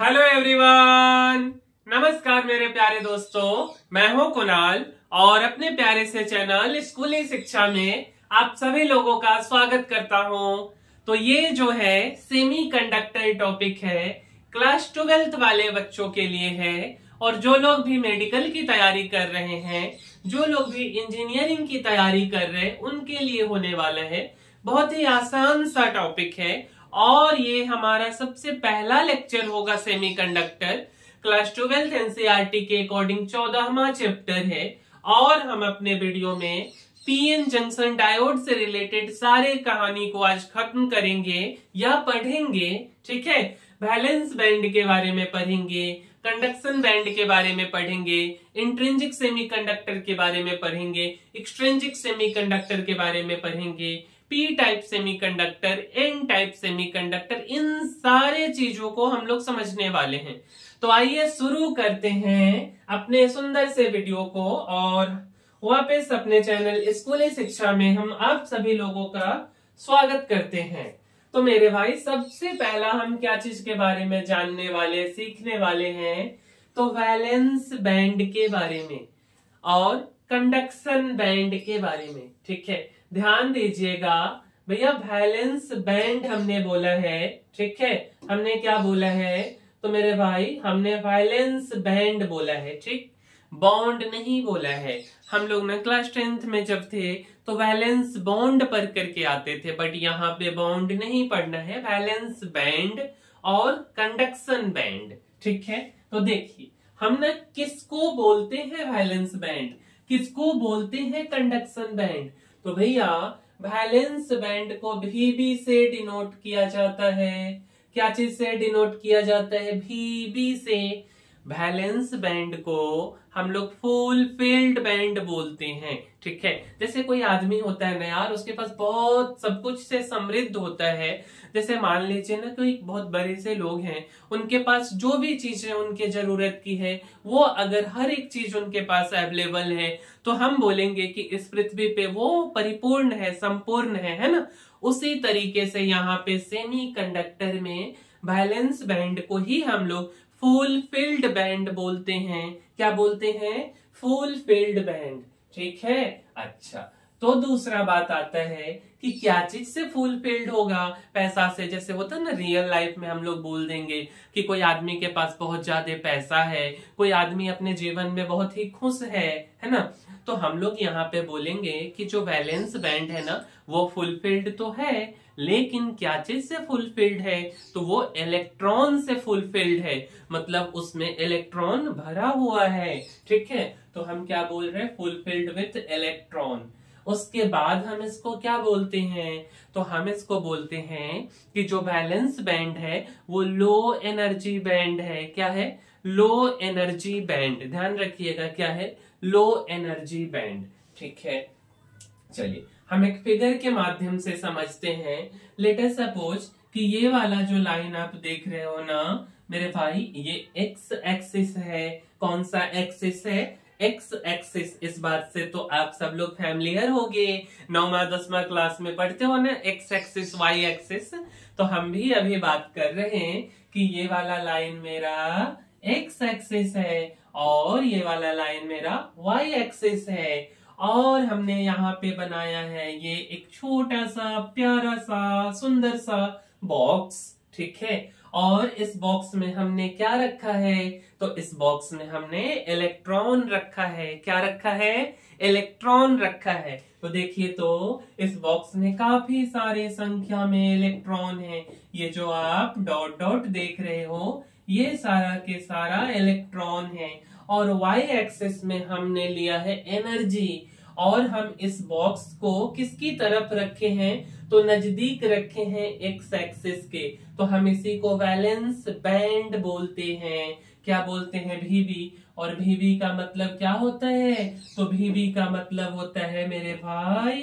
Hello everyone, नमस्कार मेरे प्यारे दोस्तों। मैं हूं कुणाल और अपने प्यारे से चैनल स्कूली शिक्षा में आप सभी लोगों का स्वागत करता हूं। तो ये जो है सेमीकंडक्टर टॉपिक है, क्लास 12th वाले बच्चों के लिए है। और जो लोग भी मेडिकल की तैयारी कर रहे हैं, जो लोग भी इंजीनियरिंग की तैयारी कर रहे हैं, उनके लिए होने वाला है। बहुत ही आसान सा टॉपिक है और ये हमारा सबसे पहला लेक्चर होगा सेमीकंडक्टर। क्लास 12th एनसीईआरटी के अकॉर्डिंग 14वां चैप्टर है और हम अपने वीडियो में पीएन जंक्शन डायोड से रिलेटेड सारे कहानी को आज खत्म करेंगे या पढ़ेंगे। ठीक है, वैलेंस बैंड के बारे में पढ़ेंगे, कंडक्शन बैंड के बारे में पढ़ेंगे, इंट्रिंसिक सेमीकंडक्टर के बारे में पढ़ेंगे, एक्सट्रिंसिक सेमीकंडक्टर के बारे में पढ़ेंगे, P type semiconductor, N type semiconductor, इन सारे चीजों को हम लोग समझने वाले हैं। तो आइए शुरू करते हैं अपने सुंदर से वीडियो को और वापस अपने चैनल स्कूली शिक्षा में हम आप सभी लोगों का स्वागत करते हैं। तो मेरे भाई, सबसे पहला हम क्या चीज के बारे में जानने वाले, सीखने वाले हैं? तो वैलेंस बैंड के बारे में और कंडक्शन बैंड के बारे में। ठीक है, ध्यान दीजिएगा भैया, वैलेंस बैंड हमने बोला है। ठीक है, हमने क्या बोला है? तो मेरे भाई, हमने वैलेंस बैंड बोला है। ठीक, बॉन्ड नहीं बोला है। हम लोग ना क्लास 10th में जब थे तो वैलेंस बॉन्ड पढ़ करके आते थे, बट यहाँ पे बॉन्ड नहीं पढ़ना है, वैलेंस बैंड और कंडक्शन बैंड। ठीक है, तो देखिए हम ना किसको बोलते हैं वैलेंस बैंड, किसको बोलते हैं कंडक्शन बैंड। तो भैया, वैलेंस बैंड को VB से डिनोट किया जाता है। क्या चीज से डिनोट किया जाता है? VB से। वैलेंस बैंड को हम लोग फुलफिल्ड बैंड बोलते हैं। ठीक है, जैसे कोई आदमी होता है ना यार, उसके पास बहुत सब कुछ से समृद्ध होता है। जैसे मान लीजिए ना, कोई बहुत बड़े से लोग हैं, उनके पास जो भी चीजें उनके जरूरत की है, वो अगर हर एक चीज उनके पास अवेलेबल है तो हम बोलेंगे कि इस पृथ्वी पे वो परिपूर्ण है, संपूर्ण है ना। उसी तरीके से यहाँ पे सेमीकंडक्टर में वैलेंस बैंड को ही हम लोग फुलफिल्ड बैंड बोलते हैं। क्या बोलते हैं? Fulfilled band. ठीक है, अच्छा। तो दूसरा बात आता है कि क्या चीज से फुलफिल्ड होगा? पैसा से। जैसे होता है ना, रियल लाइफ में हम लोग बोल देंगे कि कोई आदमी के पास बहुत ज्यादा पैसा है, कोई आदमी अपने जीवन में बहुत ही खुश है ना। तो हम लोग यहाँ पे बोलेंगे कि जो वैलेंस बैंड है ना, वो फुलफिल्ड तो है, लेकिन क्या चीज से फुलफिल्ड है? तो वो इलेक्ट्रॉन से फुलफिल्ड है, मतलब उसमें इलेक्ट्रॉन भरा हुआ है। ठीक है, तो हम क्या बोल रहे हैं? Fulfilled with electron. उसके बाद हम इसको क्या बोलते हैं? तो हम इसको बोलते हैं कि जो वैलेंस बैंड है वो लो एनर्जी बैंड है। क्या है? Low energy band. ध्यान रखिएगा, क्या है? Low energy band. ठीक है, चलिए हम एक फिगर के माध्यम से समझते हैं। लेट अस सपोज कि ये वाला जो लाइन आप देख रहे हो ना मेरे भाई, ये एक्स एक्सिस है। कौन सा एक्सिस है? X axis. इस बात से तो आप सब लोग फैमिलियर हो गए, 9वां 10वां क्लास में पढ़ते हो ना, एक्स एक्सिस वाई एक्सिस। तो हम भी अभी बात कर रहे हैं कि ये वाला लाइन मेरा एक्स एक्सिस है और ये वाला लाइन मेरा वाई एक्सिस है। और हमने यहाँ पे बनाया है ये एक छोटा सा प्यारा सा सुंदर सा बॉक्स। ठीक है, और इस बॉक्स में हमने क्या रखा है? तो इस बॉक्स में हमने इलेक्ट्रॉन रखा है। क्या रखा है? इलेक्ट्रॉन रखा है। तो देखिए, तो इस बॉक्स में काफी सारे संख्या में इलेक्ट्रॉन है। ये जो आप डॉट डॉट देख रहे हो, ये सारा के सारा इलेक्ट्रॉन है। और वाई एक्सिस में हमने लिया है एनर्जी। और हम इस बॉक्स को किसकी तरफ रखे हैं? तो नजदीक रखे हैं एक्स एक्सिस के। तो हम इसी को वैलेंस बैंड बोलते हैं। क्या बोलते हैं? VB। और VB का मतलब क्या होता है? तो VB का मतलब होता है मेरे भाई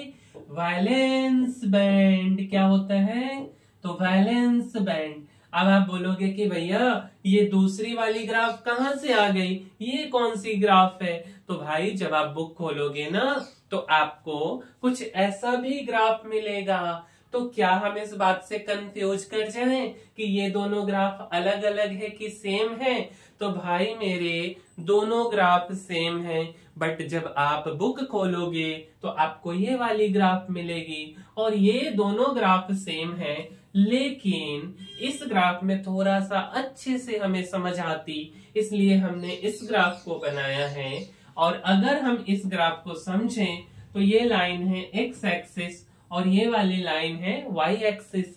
वैलेंस बैंड। क्या होता है? तो वैलेंस बैंड। अब आप बोलोगे कि भैया ये दूसरी वाली ग्राफ कहाँ से आ गई, ये कौन सी ग्राफ है? तो भाई, जब आप बुक खोलोगे ना तो आपको कुछ ऐसा भी ग्राफ मिलेगा, तो क्या हम इस बात से कंफ्यूज कर जाएं कि ये दोनों ग्राफ अलग अलग है कि सेम है? तो भाई मेरे दोनों ग्राफ सेम हैं, बट जब आप बुक खोलोगे तो आपको ये वाली ग्राफ मिलेगी और ये दोनों ग्राफ सेम है, लेकिन इस ग्राफ में थोड़ा सा अच्छे से हमें समझ आती, इसलिए हमने इस ग्राफ को बनाया है। और अगर हम इस ग्राफ को समझें तो ये लाइन है एक्स एक्सिस और ये वाली लाइन है वाई एक्सिस।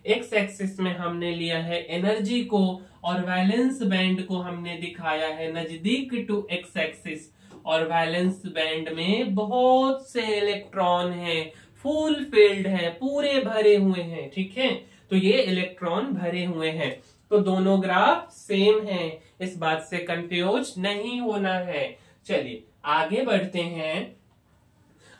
एक्स एक्सिस में हमने लिया है एनर्जी को और वैलेंस बैंड को हमने दिखाया है नजदीक टू एक्स एक्सिस, और वैलेंस बैंड में बहुत से इलेक्ट्रॉन हैं, फुल फील्ड है, पूरे भरे हुए हैं, ठीक है। तो ये इलेक्ट्रॉन भरे हुए हैं, तो दोनों ग्राफ सेम हैं, इस बात से कंफ्यूज नहीं होना है। चलिए आगे बढ़ते हैं।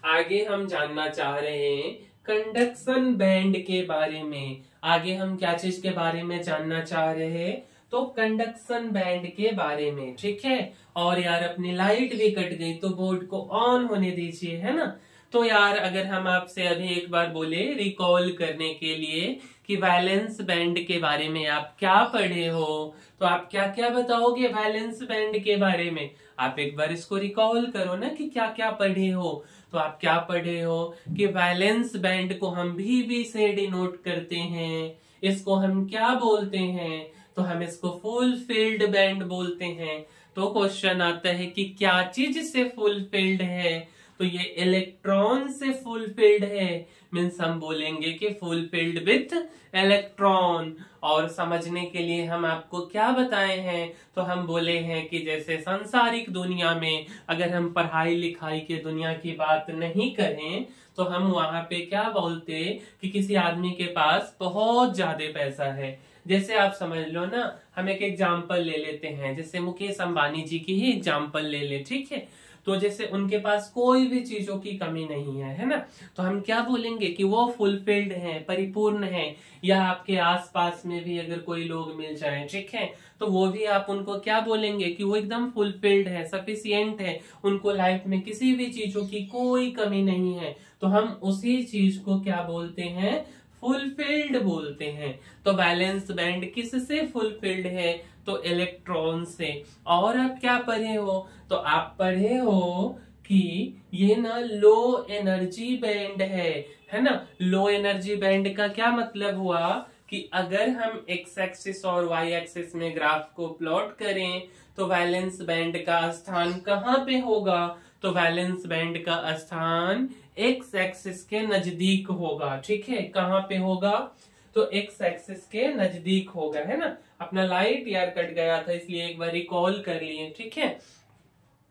आगे हम जानना चाह रहे हैं कंडक्शन बैंड के बारे में। आगे हम क्या चीज के बारे में जानना चाह रहे हैं? तो कंडक्शन बैंड के बारे में, ठीक है। और यार अपनी लाइट भी कट गई तो बोर्ड को ऑन होने दीजिए, है ना। तो यार अगर हम आपसे अभी एक बार बोले रिकॉल करने के लिए कि वैलेंस बैंड के बारे में आप क्या पढ़े हो, तो आप क्या क्या बताओगे वैलेंस बैंड के बारे में? आप एक बार इसको रिकॉल करो ना कि क्या क्या पढ़े हो। तो आप क्या पढ़े हो कि वैलेंस बैंड को हम वी से डिनोट करते हैं। इसको हम क्या बोलते हैं? तो हम इसको फुल फील्ड बैंड बोलते हैं। तो क्वेश्चन आता है कि क्या चीज से फुल फील्ड है? तो ये इलेक्ट्रॉन से फुल फील्ड है, मीन्स हम बोलेंगे कि फुल फील्ड विथ इलेक्ट्रॉन। और समझने के लिए हम आपको क्या बताए हैं? तो हम बोले हैं कि जैसे सांसारिक दुनिया में अगर हम पढ़ाई लिखाई के दुनिया की बात नहीं करें तो हम वहां पे क्या बोलते कि किसी आदमी के पास बहुत ज्यादा पैसा है। जैसे आप समझ लो ना, हम एक एग्जाम्पल ले लेते हैं, जैसे मुकेश अंबानी जी की ही एग्जाम्पल ले ले, ठीक है। तो जैसे उनके पास कोई भी चीजों की कमी नहीं है ना, तो हम क्या बोलेंगे कि वो फुलफिल्ड हैं, परिपूर्ण हैं। या आपके आसपास में भी अगर कोई लोग मिल जाए, ठीक है, तो वो भी आप उनको क्या बोलेंगे कि वो एकदम फुलफिल्ड है, सफिशियंट है, उनको लाइफ में किसी भी चीजों की कोई कमी नहीं है। तो हम उसी चीज को क्या बोलते हैं? फुलफिल्ड बोलते हैं। तो वैलेंस बैंड किससे फुलफिल्ड है? तो इलेक्ट्रॉन से। और आप क्या पढ़े हो? तो आप पढ़े हो कि ये ना लो एनर्जी बैंड है ना। लो एनर्जी बैंड का क्या मतलब हुआ कि अगर हम एक्स एक्सिस और वाई एक्सिस में ग्राफ को प्लॉट करें तो वैलेंस बैंड का स्थान कहाँ पे होगा? तो वैलेंस बैंड का स्थान एक्स एक्सिस के नजदीक होगा, ठीक है। कहाँ पे होगा? तो एक्स एक्सिस के नजदीक होगा, है ना। अपना लाइट यार कट गया था इसलिए एक बार रिकॉल कर लिए, ठीक है।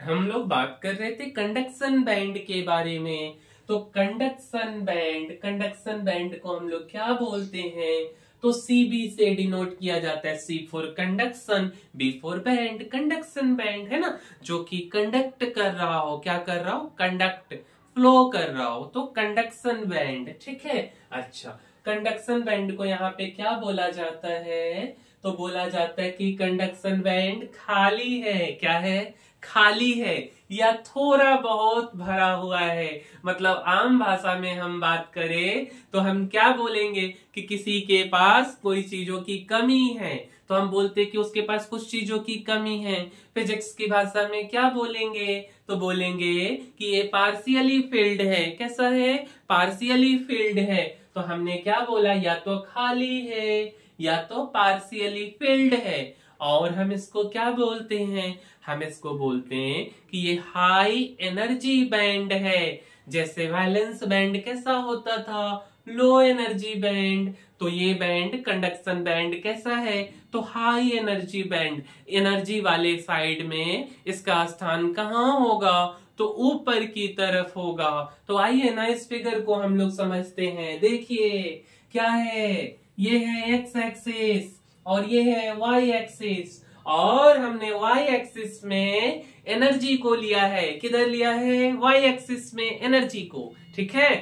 हम लोग बात कर रहे थे कंडक्शन बैंड के बारे में। तो कंडक्शन बैंड को हम लोग क्या बोलते हैं? तो CB से डिनोट किया जाता है। C for conduction, B for band. Conduction band है ना, जो कि कंडक्ट कर रहा हो। क्या कर रहा हो? कंडक्ट, फ्लो कर रहा हो, तो कंडक्शन बैंड, ठीक है। अच्छा, कंडक्शन बैंड को यहाँ पे क्या बोला जाता है? तो बोला जाता है कि कंडक्शन बैंड खाली है। क्या है? खाली है या थोड़ा बहुत भरा हुआ है। मतलब आम भाषा में हम बात करें तो हम क्या बोलेंगे कि किसी के पास कोई चीजों की कमी है, तो हम बोलते कि उसके पास कुछ चीजों की कमी है। फिजिक्स की भाषा में क्या बोलेंगे? तो बोलेंगे कि ये पार्शियली फिल्ड है। कैसा है? पार्शियली फिल्ड है। तो हमने क्या बोला? या तो खाली है या तो पार्शियली फिल्ड है। और हम इसको क्या बोलते हैं? हम इसको बोलते हैं कि ये हाई एनर्जी बैंड है। जैसे वैलेंस बैंड कैसा होता था? Low energy band. तो ये बैंड कंडक्शन बैंड कैसा है? तो हाई एनर्जी बैंड। एनर्जी वाले साइड में इसका स्थान कहाँ होगा? तो ऊपर की तरफ होगा। तो आइए ना इस फिगर को हम लोग समझते हैं। देखिए क्या है? ये है एक्स एक्सिस और ये है वाई एक्सिस, और हमने वाई एक्सिस में एनर्जी को लिया है। किधर लिया है? वाई एक्सिस में एनर्जी को, ठीक है।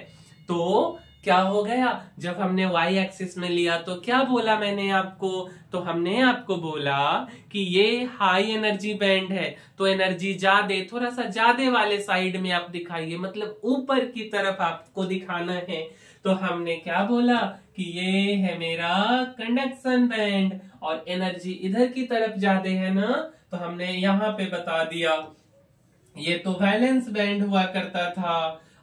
तो क्या हो गया? जब हमने वाई एक्सिस में लिया तो क्या बोला मैंने आपको? तो हमने आपको बोला कि ये हाई एनर्जी बैंड है, तो एनर्जी ज्यादा, थोड़ा सा ज्यादा वाले साइड में आप दिखाइए, मतलब ऊपर की तरफ आपको दिखाना है। तो हमने क्या बोला कि ये है मेरा कंडक्शन बैंड और एनर्जी इधर की तरफ ज्यादा है ना, तो हमने यहाँ पे बता दिया। ये तो वैलेंस बैंड हुआ करता था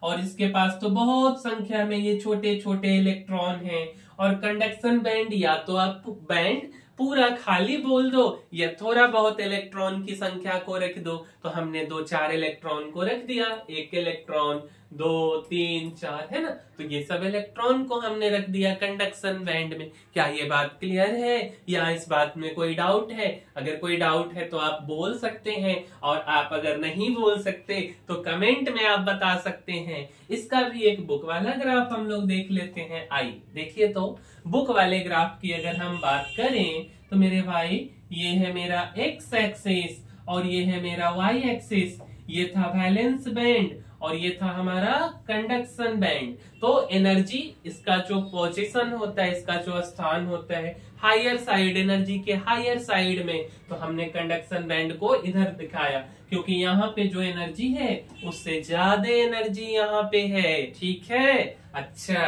और इसके पास तो बहुत संख्या में ये छोटे छोटे इलेक्ट्रॉन हैं। और कंडक्शन बैंड या तो आप बैंड पूरा खाली बोल दो या थोड़ा बहुत इलेक्ट्रॉन की संख्या को रख दो। तो हमने 2-4 इलेक्ट्रॉन को रख दिया, 1 इलेक्ट्रॉन 2 3 4 है ना, तो ये सब इलेक्ट्रॉन को हमने रख दिया कंडक्शन बैंड में। क्या ये बात क्लियर है या इस बात में कोई डाउट है? अगर कोई डाउट है तो आप बोल सकते हैं, और आप अगर नहीं बोल सकते तो कमेंट में आप बता सकते हैं। इसका भी एक बुक वाला ग्राफ हम लोग देख लेते हैं। आइए देखिए, तो बुक वाले ग्राफ की अगर हम बात करें तो मेरे भाई ये है मेरा एक्स एक्सिस और ये है मेरा वाई एक्सिस। ये था वैलेंस बैंड और ये था हमारा कंडक्शन बैंड। तो एनर्जी, इसका जो पोजीशन होता है, इसका जो स्थान होता है हायर साइड, एनर्जी के हायर साइड में, तो हमने कंडक्शन बैंड को इधर दिखाया क्योंकि यहाँ पे जो एनर्जी है उससे ज्यादा एनर्जी यहाँ पे है। ठीक है, अच्छा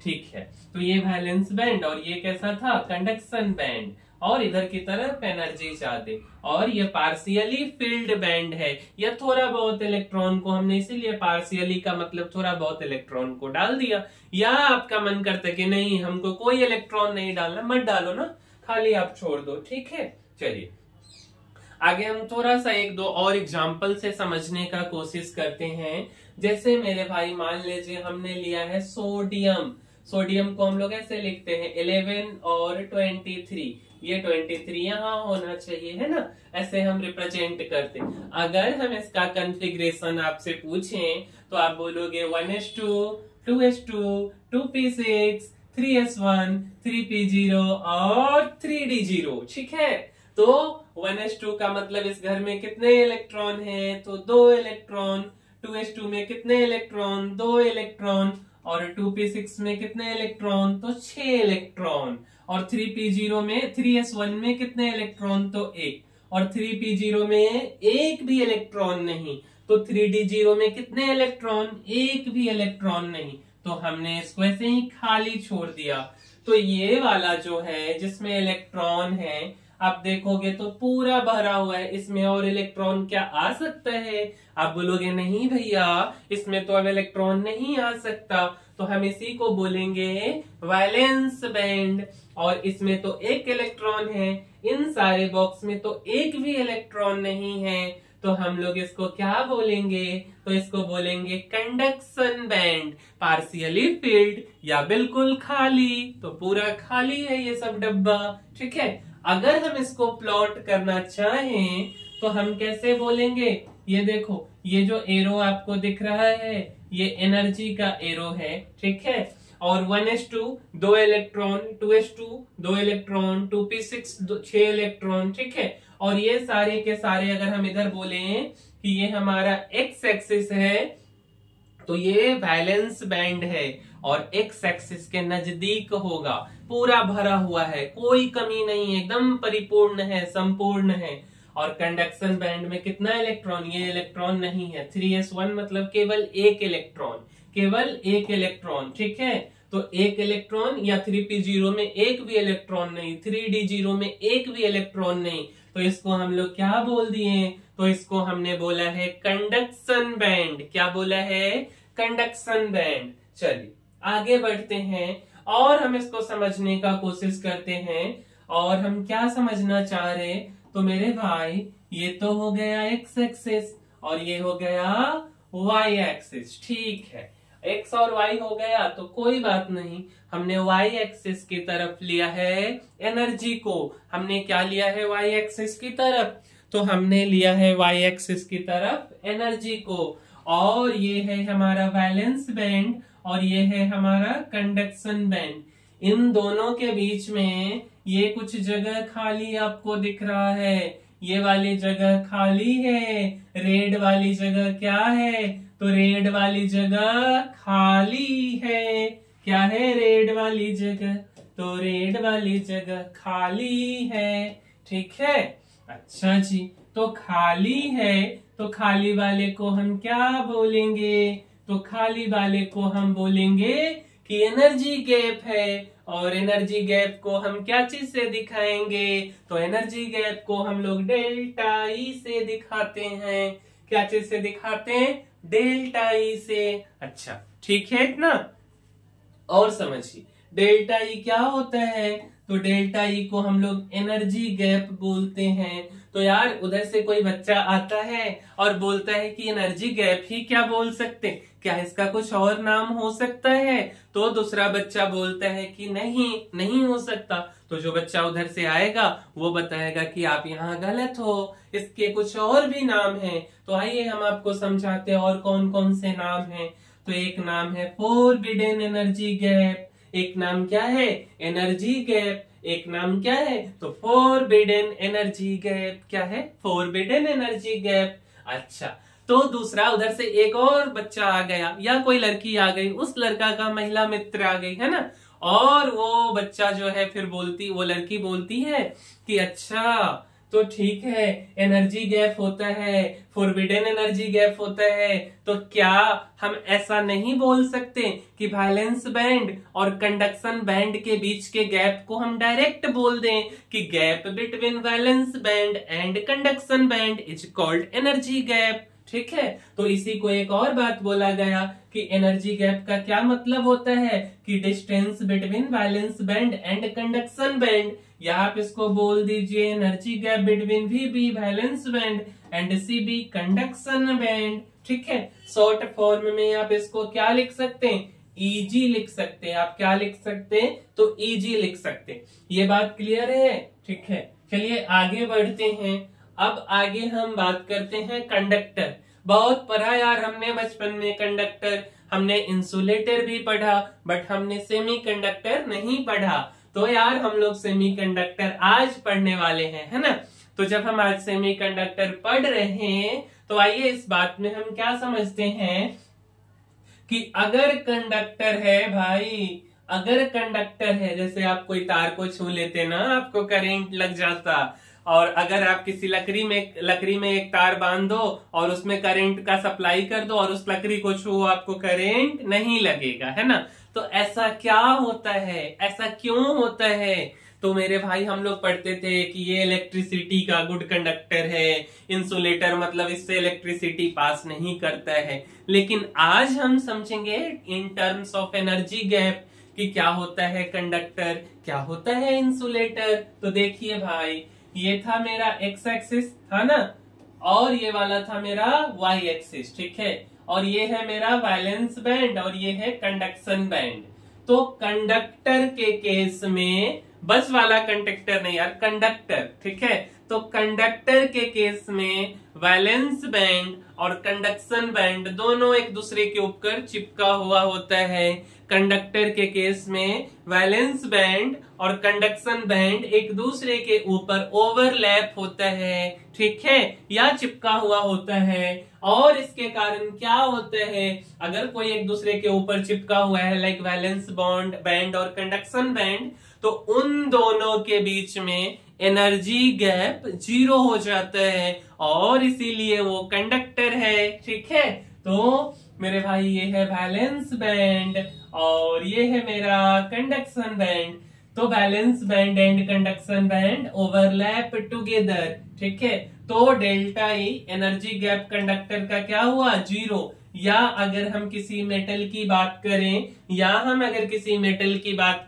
ठीक है। तो ये वैलेंस बैंड और ये कैसा था, कंडक्शन बैंड, और इधर की तरफ एनर्जी ज्यादा। और ये पार्शियली फील्ड बैंड है, ये थोड़ा बहुत इलेक्ट्रॉन को हमने इसीलिए पार्शियली का मतलब थोड़ा बहुत इलेक्ट्रॉन को डाल दिया। या आपका मन करता है कि नहीं हमको कोई इलेक्ट्रॉन नहीं डालना, मत डालो ना, खाली आप छोड़ दो। ठीक है, चलिए आगे हम थोड़ा सा 1-2 और एग्जाम्पल से समझने का कोशिश करते हैं। जैसे मेरे भाई मान लीजिए हमने लिया है सोडियम। सोडियम को हम लोग ऐसे लिखते हैं 11 और 23, ये 23 यहाँ होना चाहिए, है ना, ऐसे हम रिप्रेजेंट करते। अगर हम इसका कॉन्फ़िगरेशन आपसे पूछें तो आप बोलोगे 1s2, 2s2, 2p6, 3s1, 3p0 और 3d0। ठीक है, तो 1s2 का मतलब इस घर में कितने इलेक्ट्रॉन हैं, तो 2 इलेक्ट्रॉन। 2s2 में कितने इलेक्ट्रॉन, 2 इलेक्ट्रॉन। और 2p6 में कितने इलेक्ट्रॉन, तो 6 इलेक्ट्रॉन। और 3p0 में, 3s1 में कितने इलेक्ट्रॉन, तो 1। और 3p0 में एक भी इलेक्ट्रॉन नहीं। तो 3d0 में कितने इलेक्ट्रॉन, एक भी इलेक्ट्रॉन नहीं। तो हमने इसको ऐसे ही खाली छोड़ दिया। तो ये वाला जो है जिसमें इलेक्ट्रॉन है, आप देखोगे तो पूरा भरा हुआ है, इसमें और इलेक्ट्रॉन क्या आ सकता है? आप बोलोगे नहीं भैया इसमें तो अब इलेक्ट्रॉन नहीं आ सकता, तो हम इसी को बोलेंगे वैलेंस बैंड। और इसमें तो एक इलेक्ट्रॉन है, इन सारे बॉक्स में तो एक भी इलेक्ट्रॉन नहीं है, तो हम लोग इसको क्या बोलेंगे, तो इसको बोलेंगे कंडक्शन बैंड। पार्शियली फिल्ड या बिल्कुल खाली, तो पूरा खाली है ये सब डब्बा। ठीक है, अगर हम इसको प्लॉट करना चाहें तो हम कैसे बोलेंगे, ये देखो ये जो एरो आपको दिख रहा है ये एनर्जी का एरो है। ठीक है, और 1s2 2 electron, 2s2 2 electron, 2p6 6 electron. ठीक है, और ये सारे के सारे अगर हम इधर बोले कि ये हमारा एक्स एक्सिस है तो ये वैलेंस बैंड है और एक्स एक्सिस के नजदीक होगा, पूरा भरा हुआ है, कोई कमी नहीं है, एकदम परिपूर्ण है, संपूर्ण है। और कंडक्शन बैंड में कितना इलेक्ट्रॉन, ये इलेक्ट्रॉन नहीं है, 3s1 मतलब केवल एक इलेक्ट्रॉन, केवल एक इलेक्ट्रॉन। ठीक है, तो एक इलेक्ट्रॉन, या 3p0 में एक भी इलेक्ट्रॉन नहीं, 3d0 में एक भी इलेक्ट्रॉन नहीं, तो इसको हम लोग क्या बोल दिए, तो इसको हमने बोला है कंडक्शन बैंड। क्या बोला है, कंडक्शन बैंड। चलिए आगे बढ़ते हैं और हम इसको समझने का कोशिश करते हैं। और हम क्या समझना चाह रहे, तो मेरे भाई ये तो हो गया एक्स एक्सिस और ये हो गया वाई एक्सिस। ठीक है, एक्स और वाई हो गया तो कोई बात नहीं, हमने वाई एक्सिस की तरफ लिया है एनर्जी को। हमने क्या लिया है, वाई एक्सिस की तरफ, तो हमने लिया है वाई एक्सिस की तरफ एनर्जी को। और ये है हमारा वैलेंस बैंड और ये है हमारा कंडक्शन बैंड। इन दोनों के बीच में ये कुछ जगह खाली आपको दिख रहा है, ये वाली जगह खाली है, रेड वाली जगह क्या है, तो रेड वाली जगह खाली है। क्या है, रेड वाली जगह, तो रेड वाली जगह खाली है। ठीक है, अच्छा जी, तो खाली है, तो खाली वाले को हम क्या बोलेंगे, तो खाली वाले को हम बोलेंगे कि एनर्जी गैप है। और एनर्जी गैप को हम क्या चीज से दिखाएंगे? तो एनर्जी गैप को हम लोग डेल्टा ई से दिखाते हैं। क्या चीज से दिखाते हैं? डेल्टा ई से। अच्छा ठीक है इतना। और समझिए डेल्टा ई क्या होता है? तो डेल्टा ई को हम लोग एनर्जी गैप बोलते हैं। तो यार उधर से कोई बच्चा आता है और बोलता है कि एनर्जी गैप ही क्या बोल सकते, क्या इसका कुछ और नाम हो सकता है? तो दूसरा बच्चा बोलता है कि नहीं नहीं हो सकता। तो जो बच्चा उधर से आएगा वो बताएगा कि आप यहाँ गलत हो, इसके कुछ और भी नाम हैं। तो आइए हम आपको समझाते हैं और कौन कौन से नाम हैं। तो एक नाम है फोरबिडन एनर्जी गैप, एक नाम क्या है? Energy gap. एक नाम क्या है? तो फोरबिडन एनर्जी गैप। क्या है? Forbidden energy gap. अच्छा तो दूसरा उधर से एक और बच्चा आ गया या कोई लड़की आ गई, उस लड़का का महिला मित्र आ गई है ना, और वो बच्चा जो है फिर वो लड़की बोलती है कि अच्छा तो ठीक है एनर्जी गैप होता है, फोरबिडन एनर्जी गैप होता है, तो क्या हम ऐसा नहीं बोल सकते कि वैलेंस बैंड और कंडक्शन बैंड के बीच के गैप को हम डायरेक्ट बोल दें कि gap between valence band and conduction band is called energy gap. ठीक है, तो इसी को एक और बात बोला गया कि एनर्जी गैप का क्या मतलब होता है कि distance between valence band and conduction band, या आप इसको बोल दीजिए energy gap between VB valence band and CB conduction band. ठीक है, शॉर्ट फॉर्म में आप इसको क्या लिख सकते हैं? ईजी लिख सकते हैं। आप क्या लिख सकते हैं? तो ईजी लिख सकते हैं। ये बात क्लियर है? ठीक है, चलिए आगे बढ़ते हैं। अब आगे हम बात करते हैं कंडक्टर। बहुत पढ़ा यार हमने बचपन में कंडक्टर, हमने इंसुलेटर भी पढ़ा बट हमने सेमीकंडक्टर नहीं पढ़ा। तो यार हम लोग सेमीकंडक्टर आज पढ़ने वाले हैं, है ना। तो जब हम आज सेमीकंडक्टर पढ़ रहे हैं तो आइए इस बात में हम क्या समझते हैं कि अगर कंडक्टर है भाई, अगर कंडक्टर है, जैसे आप कोई तार को छू लेते ना आपको करंट लग जाता, और अगर आप किसी लकड़ी में एक तार बांध दो और उसमें करंट का सप्लाई कर दो और उस लकड़ी को छू, आपको करंट नहीं लगेगा, है ना। तो ऐसा क्या होता है? ऐसा क्यों होता है? तो मेरे भाई हम लोग पढ़ते थे कि ये इलेक्ट्रिसिटी का गुड कंडक्टर है, इंसुलेटर मतलब इससे इलेक्ट्रिसिटी पास नहीं करता है। लेकिन आज हम समझेंगे in terms of energy gap कि क्या होता है कंडक्टर, क्या होता है इंसुलेटर। तो देखिए भाई, ये था मेरा एक्स एक्सिस, था ना, और ये वाला था मेरा वाई एक्सिस। ठीक है, और ये है मेरा वैलेंस बैंड और ये है कंडक्शन बैंड। तो कंडक्टर के केस में, बस वाला कंडक्टर नहीं यार, कंडक्टर, ठीक है, तो कंडक्टर के केस में वैलेंस बैंड और कंडक्शन बैंड दोनों एक दूसरे के ऊपर चिपका हुआ होता है। कंडक्टर के केस में वैलेंस बैंड और कंडक्शन बैंड एक दूसरे के ऊपर ओवरलैप होता है, ठीक है, या चिपका हुआ होता है। और इसके कारण क्या होता है, अगर कोई एक दूसरे के ऊपर चिपका हुआ है लाइक वैलेंस बॉन्ड बैंड और कंडक्शन बैंड, तो उन दोनों के बीच में एनर्जी गैप 0 हो जाता है और इसीलिए वो कंडक्टर है। ठीक है, तो मेरे भाई ये है वैलेंस बैंड और ये है मेरा कंडक्शन बैंड। तो valence band and conduction band overlap together. ठीक है, तो delta E energy gap conductor का क्या हुआ? 0। या अगर हम किसी मेटल की बात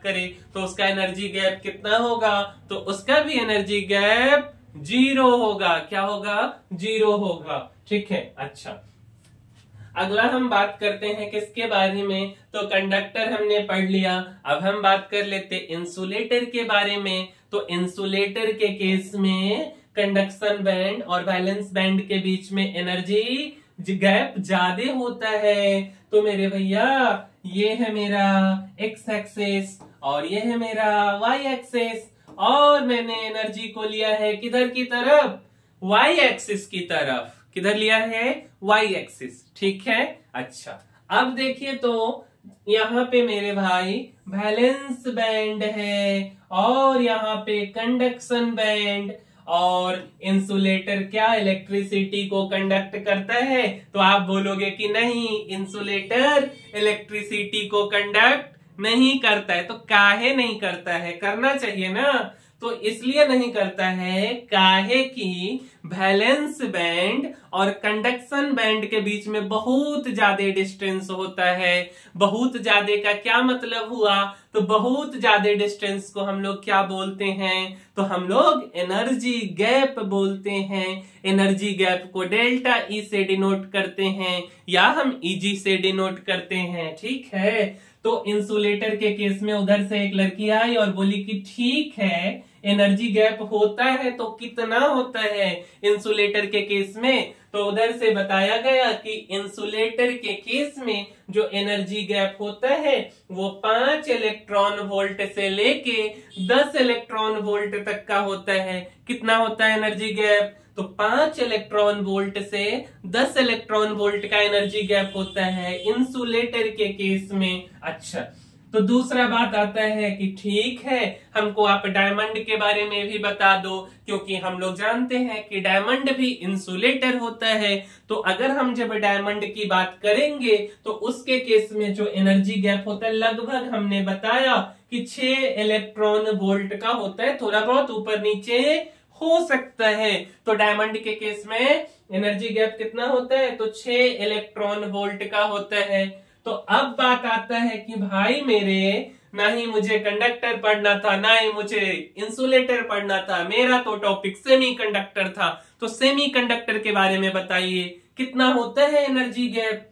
करें, तो उसका एनर्जी गैप कितना होगा? तो उसका भी एनर्जी गैप 0 होगा। क्या होगा? 0 होगा। ठीक है, अच्छा अगला हम बात करते हैं किसके बारे में? तो कंडक्टर हमने पढ़ लिया। अब हम बात कर लेते इंसुलेटर के बारे में। तो इंसुलेटर के केस में कंडक्शन बैंड और वैलेंस बैंड के बीच में एनर्जी गैप ज्यादा होता है। तो मेरे भैया ये है मेरा एक्स एक्सेस और ये है मेरा वाई एक्सेस, और मैंने एनर्जी को लिया है किधर की तरफ? वाई एक्सिस की तरफ। किधर लिया है? Y axis. ठीक है, अच्छा अब देखिए, तो यहाँ पे मेरे भाई वैलेंस बैंड है और यहाँ पे कंडक्शन बैंड, और इंसुलेटर क्या इलेक्ट्रिसिटी को कंडक्ट करता है? तो आप बोलोगे कि नहीं, इंसुलेटर इलेक्ट्रिसिटी को कंडक्ट नहीं करता है। तो काहे नहीं करता है, करना चाहिए ना। तो इसलिए नहीं करता है काहे कि वैलेंस बैंड और कंडक्शन बैंड के बीच में बहुत ज्यादा डिस्टेंस होता है। बहुत ज्यादा का क्या मतलब हुआ, तो बहुत ज्यादा डिस्टेंस को हम लोग क्या बोलते हैं, तो हम लोग एनर्जी गैप बोलते हैं। एनर्जी गैप को डेल्टा ई से डिनोट करते हैं या हम ईजी से डिनोट करते हैं। ठीक है, तो इंसुलेटर के केस में उधर से एक लड़की आई और बोली कि ठीक है एनर्जी गैप होता है तो कितना होता है इंसुलेटर के केस में। तो उधर से बताया गया कि इंसुलेटर के केस में जो एनर्जी गैप होता है वो 5 इलेक्ट्रॉन वोल्ट से लेके 10 इलेक्ट्रॉन वोल्ट तक का होता है। कितना होता है एनर्जी गैप, तो 5 इलेक्ट्रॉन वोल्ट से 10 इलेक्ट्रॉन वोल्ट का एनर्जी गैप होता है इंसुलेटर के केस में। अच्छा, तो दूसरा बात आता है कि ठीक है हमको आप डायमंड के बारे में भी बता दो, क्योंकि हम लोग जानते हैं कि डायमंड भी इंसुलेटर होता है। तो अगर हम जब डायमंड की बात करेंगे तो उसके केस में जो एनर्जी गैप होता है लगभग हमने बताया कि 6 इलेक्ट्रॉन वोल्ट का होता है, थोड़ा बहुत ऊपर नीचे हो सकता है। तो डायमंड के केस में एनर्जी गैप कितना होता है, तो 6 इलेक्ट्रॉन वोल्ट का होता है। तो अब बात आता है कि भाई मेरे ना ही मुझे कंडक्टर पढ़ना था ना ही मुझे इंसुलेटर पढ़ना था, मेरा तो टॉपिक सेमीकंडक्टर था। तो सेमीकंडक्टर के बारे में बताइए कितना होता है एनर्जी गैप।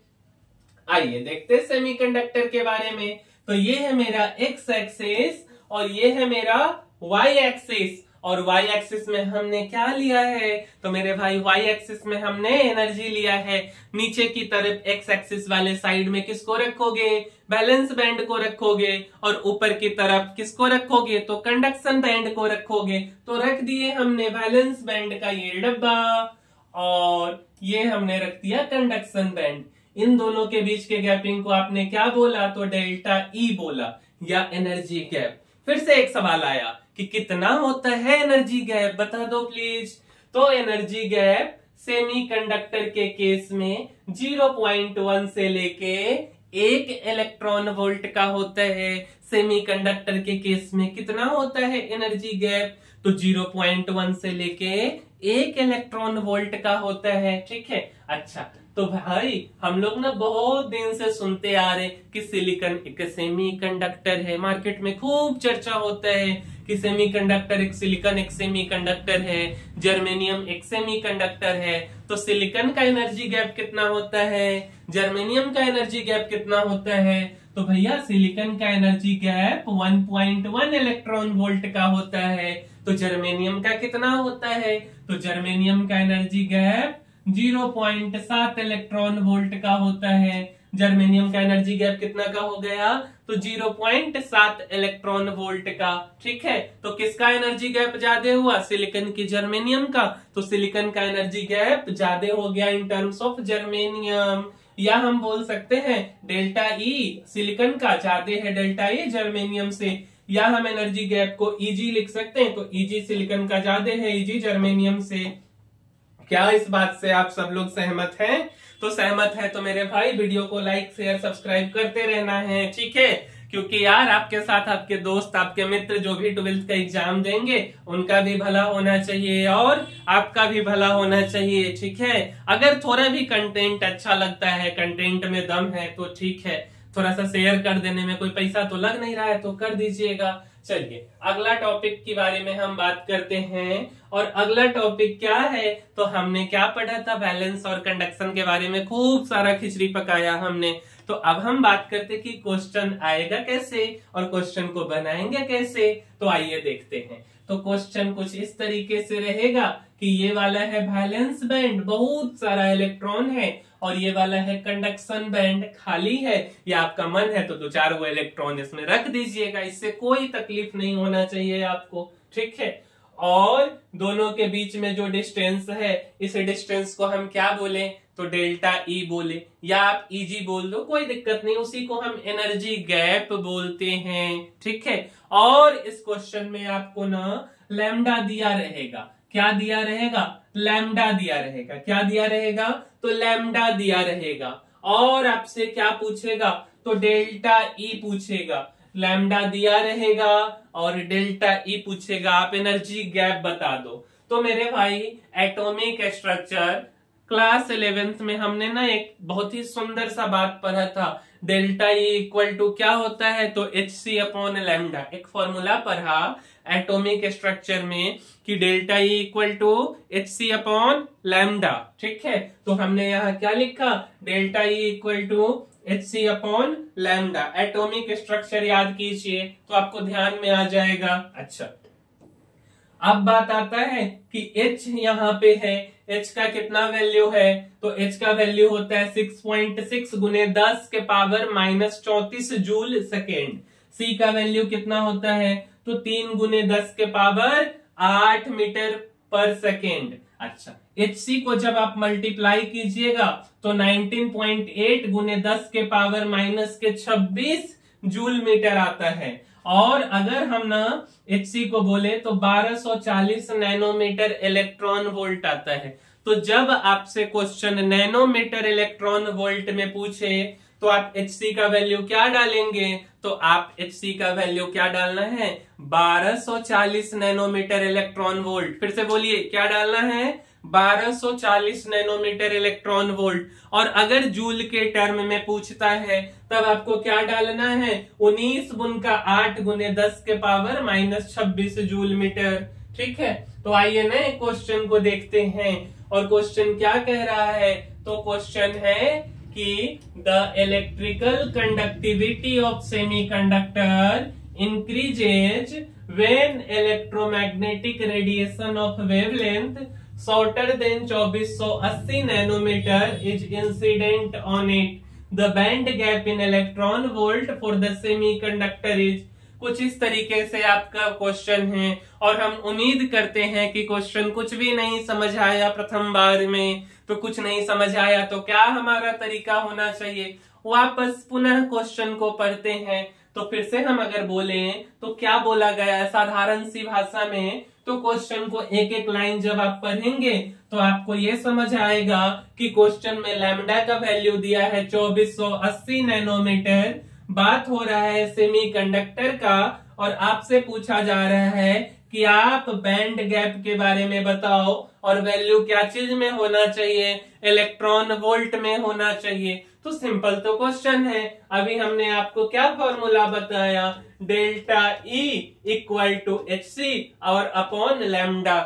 आइए देखते हैं सेमीकंडक्टर के बारे में। तो ये है मेरा एक्स एक्सिस और ये है मेरा वाई एक्सिस। और वाई एक्सिस में हमने क्या लिया है, तो मेरे भाई वाई एक्सिस में हमने एनर्जी लिया है। नीचे की तरफ एक्स एक्सिस वाले साइड में किसको रखोगे, बैलेंस बैंड को रखोगे, और ऊपर की तरफ किसको रखोगे, तो कंडक्शन बैंड को रखोगे। तो रख दिए हमने बैलेंस बैंड का ये डब्बा और ये हमने रख दिया कंडक्शन बैंड। इन दोनों के बीच के गैपिंग को आपने क्या बोला, तो डेल्टा ई बोला या एनर्जी गैप। फिर से एक सवाल आया कि कितना होता है एनर्जी गैप, बता दो प्लीज। तो एनर्जी गैप सेमीकंडक्टर के केस में 0.1 से लेके 1 इलेक्ट्रॉन वोल्ट का होता है। सेमीकंडक्टर के केस में कितना होता है एनर्जी गैप, तो 0.1 से लेके 1 इलेक्ट्रॉन वोल्ट का होता है। ठीक है, अच्छा तो भाई हम लोग ना बहुत दिन से सुनते आ रहे कि सिलिकॉन एक सेमीकंडक्टर है, मार्केट में खूब चर्चा होता है कि सेमीकंडक्टर एक सिलिकॉन एक सेमीकंडक्टर है, जर्मेनियम एक सेमीकंडक्टर है। तो सिलिकॉन का एनर्जी गैप कितना होता है, जर्मेनियम का एनर्जी गैप कितना होता है, तो भैया सिलिकॉन का एनर्जी गैप 1.1 इलेक्ट्रॉन वोल्ट का होता है। तो जर्मेनियम का कितना होता है, तो जर्मेनियम का एनर्जी गैप 0.7 इलेक्ट्रॉन वोल्ट का होता है। जर्मेनियम का एनर्जी गैप कितना का हो गया, तो 0.7 इलेक्ट्रॉन वोल्ट का। ठीक है, तो किसका एनर्जी गैप ज्यादा हुआ, सिलिकॉन की जर्मेनियम का। तो सिलिकॉन का एनर्जी गैप ज्यादा हो गया इन टर्म्स ऑफ जर्मेनियम, या हम बोल सकते हैं डेल्टा ई सिलिकॉन का ज्यादा है डेल्टा ई जर्मेनियम से, या हम एनर्जी गैप को ईजी लिख सकते हैं, तो ईजी सिलिकॉन का ज्यादा है ईजी जर्मेनियम से। क्या इस बात से आप सब लोग सहमत हैं? तो सहमत है तो मेरे भाई वीडियो को लाइक शेयर सब्सक्राइब करते रहना है। ठीक है, क्योंकि यार आपके साथ आपके दोस्त आपके मित्र जो भी 12th का एग्जाम देंगे उनका भी भला होना चाहिए और आपका भी भला होना चाहिए। ठीक है, अगर थोड़ा भी कंटेंट अच्छा लगता है, कंटेंट में दम है, तो ठीक है थोड़ा सा शेयर कर देने में कोई पैसा तो लग नहीं रहा है, तो कर दीजिएगा। चलिए अगला टॉपिक के बारे में हम बात करते हैं। और अगला टॉपिक क्या है, तो हमने क्या पढ़ा था, बैलेंस और कंडक्शन के बारे में खूब सारा खिचड़ी पकाया हमने। तो अब हम बात करते कि क्वेश्चन आएगा कैसे और क्वेश्चन को बनाएंगे कैसे। तो आइए देखते हैं। तो क्वेश्चन कुछ इस तरीके से रहेगा कि ये वाला है बैलेंस बैंड, बहुत सारा इलेक्ट्रॉन है, और ये वाला है कंडक्शन बैंड, खाली है, या आपका मन है तो 2-4 वो इलेक्ट्रॉन इसमें रख दीजिएगा, इससे कोई तकलीफ नहीं होना चाहिए आपको। ठीक है, और दोनों के बीच में जो डिस्टेंस है, इस डिस्टेंस को हम क्या बोले, तो डेल्टा ई बोले, या आप ईजी बोल दो, कोई दिक्कत नहीं, उसी को हम एनर्जी गैप बोलते हैं। ठीक है, और इस क्वेश्चन में आपको ना लैम्डा दिया रहेगा, क्या दिया रहेगा, लैम्डा दिया रहेगा। क्या दिया रहेगा, तो लैम्डा दिया रहेगा। और आपसे क्या पूछेगा, तो डेल्टा ई पूछेगा। लैम्डा दिया रहेगा और डेल्टा ई पूछेगा, आप एनर्जी गैप बता दो। तो मेरे भाई एटॉमिक स्ट्रक्चर क्लास 11th में हमने ना एक बहुत ही सुंदर सा बात पढ़ा था, डेल्टा ई इक्वल टू क्या होता है, तो Hc अपॉन लैम्डा। एक फॉर्मूला पढ़ा एटॉमिक स्ट्रक्चर में कि delta E equal to Hc upon lambda, ठीक है। तो हमने यहाँ क्या लिखा, delta E equal to Hc upon lambda. Atomic structure याद कीजिए तो आपको ध्यान में आ जाएगा। अच्छा, अब बात आता है कि H यहाँ पे है, H का कितना वैल्यू है, तो H का वैल्यू होता है 6.6 गुने 10 के पावर -34 जूल सेकेंड। C का वैल्यू कितना होता है, तो 3 गुने 10 के पावर 8 मीटर पर सेकेंड। अच्छा, Hc को जब आप मल्टीप्लाई कीजिएगा तो 19.8 गुने 10 के पावर -26 जूल मीटर आता है। और अगर हम ना Hc को बोले तो 1240 नैनोमीटर इलेक्ट्रॉन वोल्ट आता है। तो जब आपसे क्वेश्चन नैनोमीटर इलेक्ट्रॉन वोल्ट में पूछे तो आप Hc का वैल्यू क्या डालेंगे, तो आप Hc का वैल्यू क्या डालना है, 1240 नैनोमीटर इलेक्ट्रॉन वोल्ट। फिर से बोलिए क्या डालना है, 1240 नैनोमीटर इलेक्ट्रॉन वोल्ट। और अगर जूल के टर्म में पूछता है तब आपको क्या डालना है, 19 गुना 8 गुने 10 के पावर -26 जूल मीटर, ठीक है। तो आइए नए क्वेश्चन को देखते हैं। और क्वेश्चन क्या कह रहा है, तो क्वेश्चन है कि the electrical conductivity of semiconductor increases when electromagnetic radiation of wavelength shorter than 2480 nanometer is incident on it. The band gap in electron volt for the semiconductor is, कुछ इस तरीके से आपका क्वेश्चन है। और हम उम्मीद करते हैं कि क्वेश्चन कुछ भी नहीं समझ आया प्रथम बार में, तो कुछ नहीं समझ आया तो क्या हमारा तरीका होना चाहिए, वापस पुनः क्वेश्चन को पढ़ते हैं। तो फिर से हम अगर बोले तो क्या बोला गया है साधारण सी भाषा में, तो क्वेश्चन को एक एक लाइन जब आप पढ़ेंगे तो आपको ये समझ आएगा कि क्वेश्चन में लैम्डा का वैल्यू दिया है 2480 नैनोमीटर, बात हो रहा है सेमीकंडक्टर का, और आपसे पूछा जा रहा है कि आप बैंड गैप के बारे में बताओ और वैल्यू क्या चीज में होना चाहिए, इलेक्ट्रॉन वोल्ट में होना चाहिए। तो सिंपल तो क्वेश्चन है। अभी हमने आपको क्या फॉर्मूला बताया, delta E equal to Hc और अपॉन लैम्डा।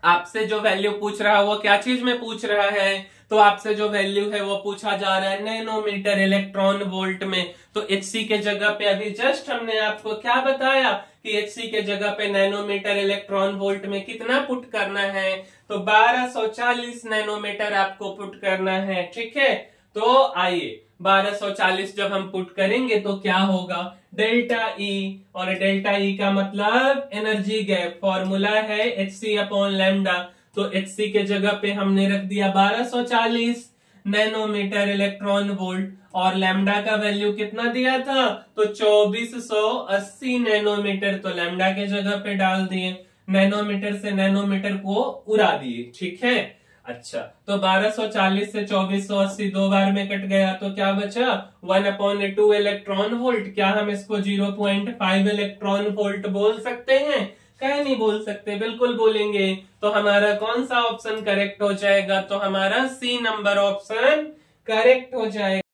आपसे जो वैल्यू पूछ रहा है वो क्या चीज में पूछ रहा है, तो आपसे जो वैल्यू है वो पूछा जा रहा है नैनोमीटर इलेक्ट्रॉन वोल्ट में। तो Hc के जगह पे अभी जस्ट हमने आपको क्या बताया कि Hc के जगह पे नैनोमीटर इलेक्ट्रॉन वोल्ट में कितना पुट करना है, तो 1240 नैनोमीटर आपको पुट करना है, ठीक है। तो आइए 1240 जब हम पुट करेंगे तो क्या होगा, डेल्टा ई, और डेल्टा ई का मतलब एनर्जी गैप, फॉर्मूला है Hc अपॉन लैम्डा। तो Hc के जगह पे हमने रख दिया 1240 नैनोमीटर इलेक्ट्रॉन वोल्ट, और लैम्डा का वैल्यू कितना दिया था, तो 2480 नैनोमीटर। तो लैम्डा के जगह पे डाल दिए, नैनोमीटर से नैनोमीटर को उड़ा दिए, ठीक है। अच्छा, तो 1240 से 2480 दो बार में कट गया, तो क्या बचा 1/2 इलेक्ट्रॉन वोल्ट। क्या हम इसको 0.5 इलेक्ट्रॉन वोल्ट बोल सकते हैं, कहीं नहीं बोल सकते, बिल्कुल बोलेंगे। तो हमारा कौन सा ऑप्शन करेक्ट हो जाएगा, तो हमारा सी नंबर ऑप्शन करेक्ट हो जाएगा।